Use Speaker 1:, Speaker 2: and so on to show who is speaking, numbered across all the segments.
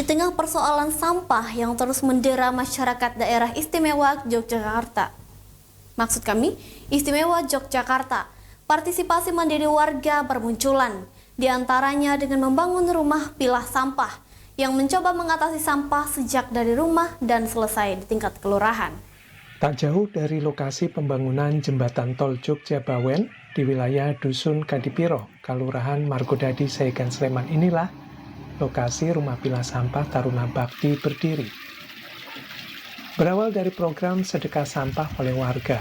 Speaker 1: tengah persoalan sampah yang terus mendera masyarakat daerah istimewa Yogyakarta. Maksud kami, istimewa Yogyakarta, partisipasi mandiri warga bermunculan, diantaranya dengan membangun rumah pilah sampah yang mencoba mengatasi sampah sejak dari rumah dan selesai di tingkat kelurahan.
Speaker 2: Tak jauh dari lokasi pembangunan jembatan tol Jogja-Bawen di wilayah Dusun Kadipiro, Kelurahan Margodadi, Sayegan, Sleman inilah lokasi rumah pilah sampah Taruna Bakti berdiri. Berawal dari program sedekah sampah oleh warga,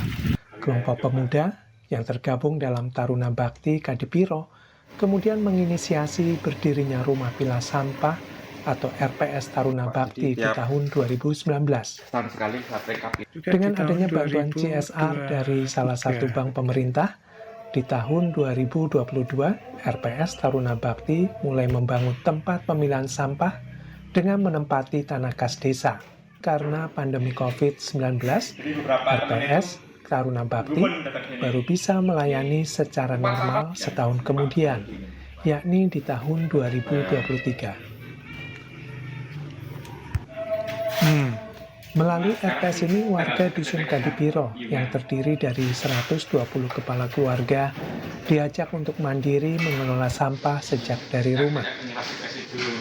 Speaker 2: kelompok pemuda yang tergabung dalam Taruna Bakti Kadipiro kemudian menginisiasi berdirinya rumah pilah sampah atau RPS Taruna Bakti di tahun 2019. Dengan adanya bantuan CSR dari salah satu bank pemerintah, di tahun 2022, RPS Taruna Bakti mulai membangun tempat pemilahan sampah dengan menempati tanah kas desa. Karena pandemi COVID-19, RPS Taruna Bakti baru bisa melayani secara normal setahun kemudian, yakni di tahun 2023. Melalui RPS ini, warga Dusun Kadipiro yang terdiri dari 120 kepala keluarga diajak untuk mandiri mengelola sampah sejak dari rumah.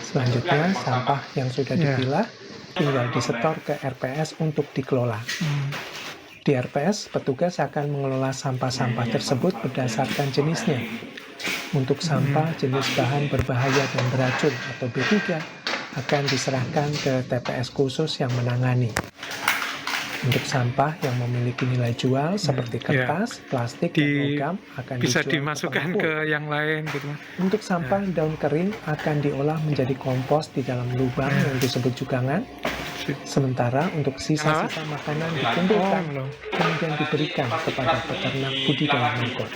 Speaker 2: Selanjutnya, sampah yang sudah dipilah tinggal disetor ke RPS untuk dikelola. Di RPS, petugas akan mengelola sampah-sampah tersebut berdasarkan jenisnya. Untuk sampah jenis bahan berbahaya dan beracun atau B3 akan diserahkan ke TPS khusus yang menangani. Untuk sampah yang memiliki nilai jual seperti kertas, plastik, dan logam akan
Speaker 3: bisa
Speaker 2: dijual
Speaker 3: dimasukkan ke yang lain gitu.
Speaker 2: Untuk sampah daun kering akan diolah menjadi kompos di dalam lubang yang disebut jugangan. Sementara untuk sisa-sisa makanan dikumpulkan kemudian diberikan kepada peternak budidaya mangkok.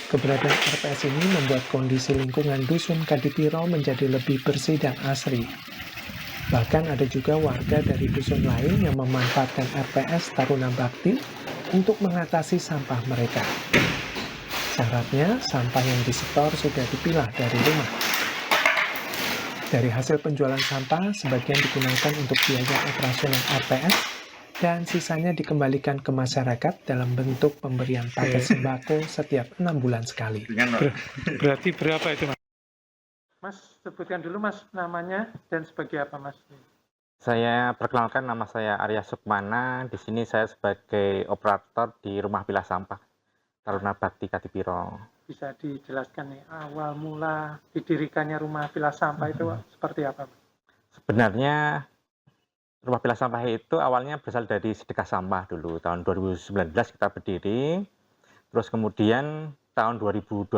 Speaker 2: Keberadaan RPS ini membuat kondisi lingkungan Dusun Kadipiro menjadi lebih bersih dan asri. Bahkan ada juga warga dari dusun lain yang memanfaatkan RPS Taruna Bakti untuk mengatasi sampah mereka. Syaratnya, sampah yang disetor sudah dipilah dari rumah. Dari hasil penjualan sampah, sebagian digunakan untuk biaya operasional RPS, dan sisanya dikembalikan ke masyarakat dalam bentuk pemberian paket sembako setiap 6 bulan sekali.
Speaker 3: Berarti berapa itu, Mas?
Speaker 4: Mas, sebutkan dulu Mas namanya dan sebagai apa Mas?
Speaker 5: Saya perkenalkan, nama saya Arya Sukmana. Di sini saya sebagai operator di rumah pilah sampah Taruna Bakti Kadipiro.
Speaker 4: Bisa dijelaskan nih awal mula didirikannya rumah pilah sampah itu seperti apa?
Speaker 5: Sebenarnya rumah pilah sampah itu awalnya berasal dari sedekah sampah dulu. Tahun 2019 kita berdiri. Terus kemudian tahun 2022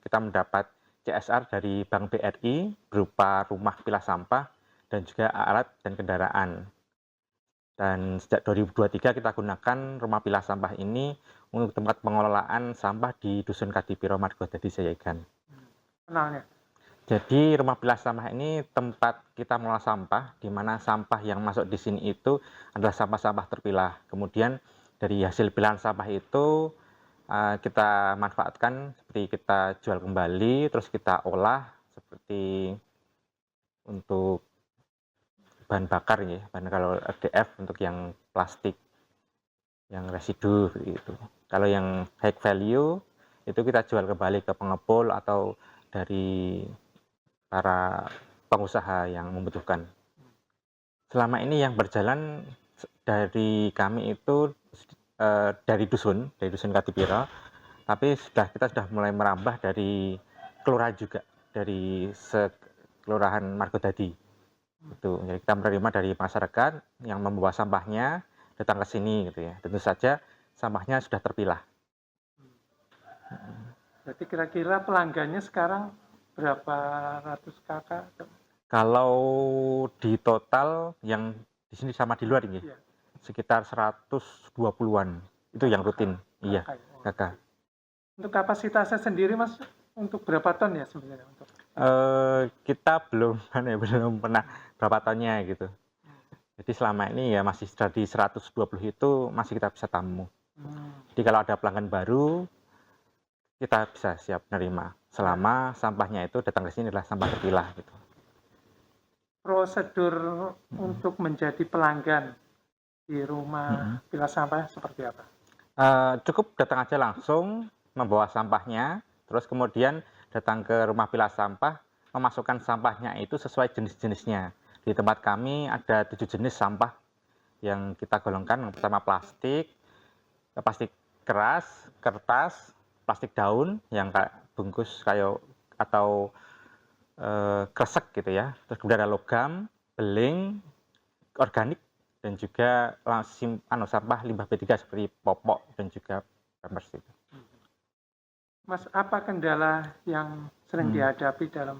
Speaker 5: kita mendapat CSR dari Bank BRI berupa rumah pilah sampah dan juga alat dan kendaraan. Dan sejak 2023 kita gunakan rumah pilah sampah ini untuk tempat pengelolaan sampah di Dusun Kadipiro, Margodadi, Sayegan.
Speaker 4: Kenalnya?
Speaker 5: Jadi rumah pilah sampah ini tempat kita mengolah sampah, di mana sampah yang masuk di sini itu adalah sampah-sampah terpilah. Kemudian dari hasil pilahan sampah itu kita manfaatkan, seperti kita jual kembali, terus kita olah seperti untuk bahan bakar ya, bahan kalau RDF untuk yang plastik, yang residu gitu. Kalau yang high value itu kita jual kembali ke pengepul atau dari para pengusaha yang membutuhkan. Selama ini yang berjalan dari kami itu dari dusun Kadipiro, tapi kita sudah mulai merambah dari kelurahan juga, dari kelurahan Margodadi. Itu, jadi kita menerima dari masyarakat yang membawa sampahnya datang ke sini gitu ya. Tentu saja sampahnya sudah terpilah.
Speaker 4: Berarti kira-kira pelanggannya sekarang berapa ratus kakak?
Speaker 5: Kalau di total yang di sini sama di luar ini, sekitar 120-an. Itu yang rutin. Iya, kakak.
Speaker 4: Untuk kapasitasnya sendiri Mas, untuk berapa ton ya sebenarnya?
Speaker 5: Kita belum pernah berapa tonnya gitu. Jadi selama ini ya masih dari 120 itu masih kita bisa tamu. Jadi kalau ada pelanggan baru, kita bisa siap menerima selama sampahnya itu datang ke sini adalah sampah terpilah gitu.
Speaker 4: prosedur untuk menjadi pelanggan di rumah pilah sampah seperti apa?
Speaker 5: Cukup datang aja langsung membawa sampahnya, terus kemudian datang ke rumah pilah sampah, memasukkan sampahnya itu sesuai jenis-jenisnya. Di tempat kami ada 7 jenis sampah yang kita golongkan. Yang pertama plastik keras, kertas, plastik daun yang kayak bungkus kayu atau kresek gitu ya. Terus kemudian ada logam, beling, organik, dan juga sampah limbah B3 seperti popok dan juga pampers itu.
Speaker 4: Mas, apa kendala yang sering dihadapi dalam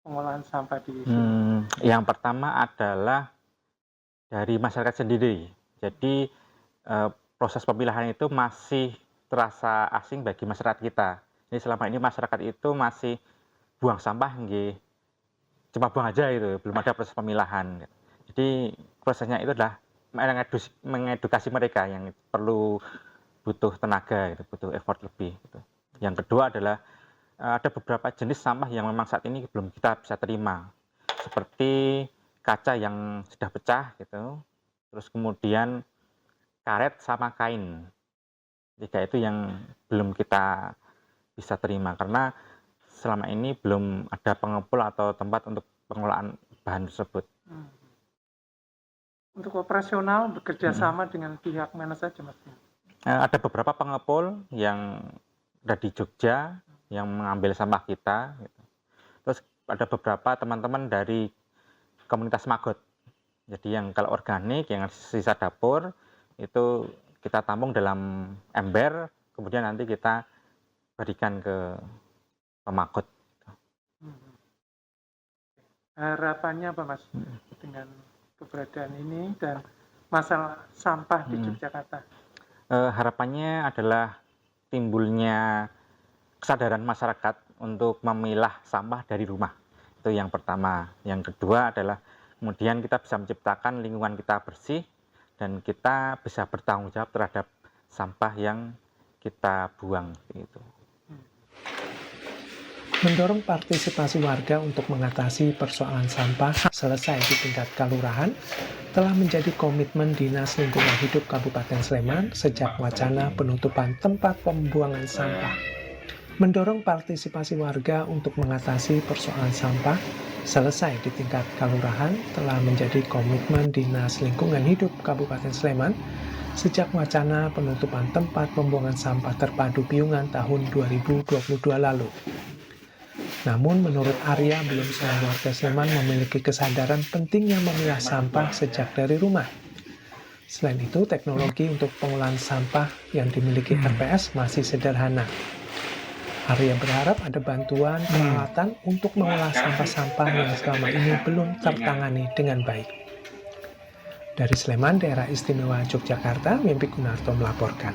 Speaker 4: pengolahan sampah di sini?
Speaker 5: Yang pertama adalah dari masyarakat sendiri. Jadi proses pemilahan itu masih terasa asing bagi masyarakat kita. Jadi selama ini masyarakat itu masih buang sampah cuma buang aja itu, belum ada proses pemilahan. Jadi prosesnya itu adalah mengedukasi mereka yang butuh tenaga, gitu, butuh effort lebih. Gitu. Yang kedua adalah ada beberapa jenis sampah yang memang saat ini belum kita bisa terima, seperti kaca yang sudah pecah, gitu. Terus kemudian karet sama kain. 3 itu yang belum kita bisa terima karena selama ini belum ada pengepul atau tempat untuk pengolahan bahan tersebut.
Speaker 4: Untuk operasional bekerja sama dengan pihak mana saja, Mas?
Speaker 5: Ada beberapa pengepul yang ada di Jogja yang mengambil sampah kita. Gitu. Terus ada beberapa teman-teman dari komunitas Magot. Jadi yang kalau organik, yang sisa dapur itu kita tampung dalam ember, kemudian nanti kita berikan ke pemagot.
Speaker 4: Harapannya apa, Mas, dengan keberadaan ini dan masalah sampah di Yogyakarta?
Speaker 5: Harapannya adalah timbulnya kesadaran masyarakat untuk memilah sampah dari rumah. Itu yang pertama. Yang kedua adalah kemudian kita bisa menciptakan lingkungan kita bersih dan kita bisa bertanggung jawab terhadap sampah yang kita buang. Gitu.
Speaker 2: Mendorong partisipasi warga untuk mengatasi persoalan sampah selesai di tingkat kelurahan telah menjadi komitmen Dinas Lingkungan Hidup Kabupaten Sleman sejak wacana penutupan tempat pembuangan sampah. Mendorong partisipasi warga untuk mengatasi persoalan sampah selesai di tingkat kelurahan telah menjadi komitmen Dinas Lingkungan Hidup Kabupaten Sleman sejak wacana penutupan tempat pembuangan sampah terpadu Piungan tahun 2022 lalu. Namun menurut Arya, belum semua warga Sleman memiliki kesadaran pentingnya memilah sampah sejak dari rumah. Selain itu, teknologi untuk pengolahan sampah yang dimiliki RPS masih sederhana. Arya berharap ada bantuan peralatan untuk mengolah sampah-sampah yang selama ini belum tertangani dengan baik. Dari Sleman, Daerah Istimewa Yogyakarta, Mimpi Gunarto melaporkan.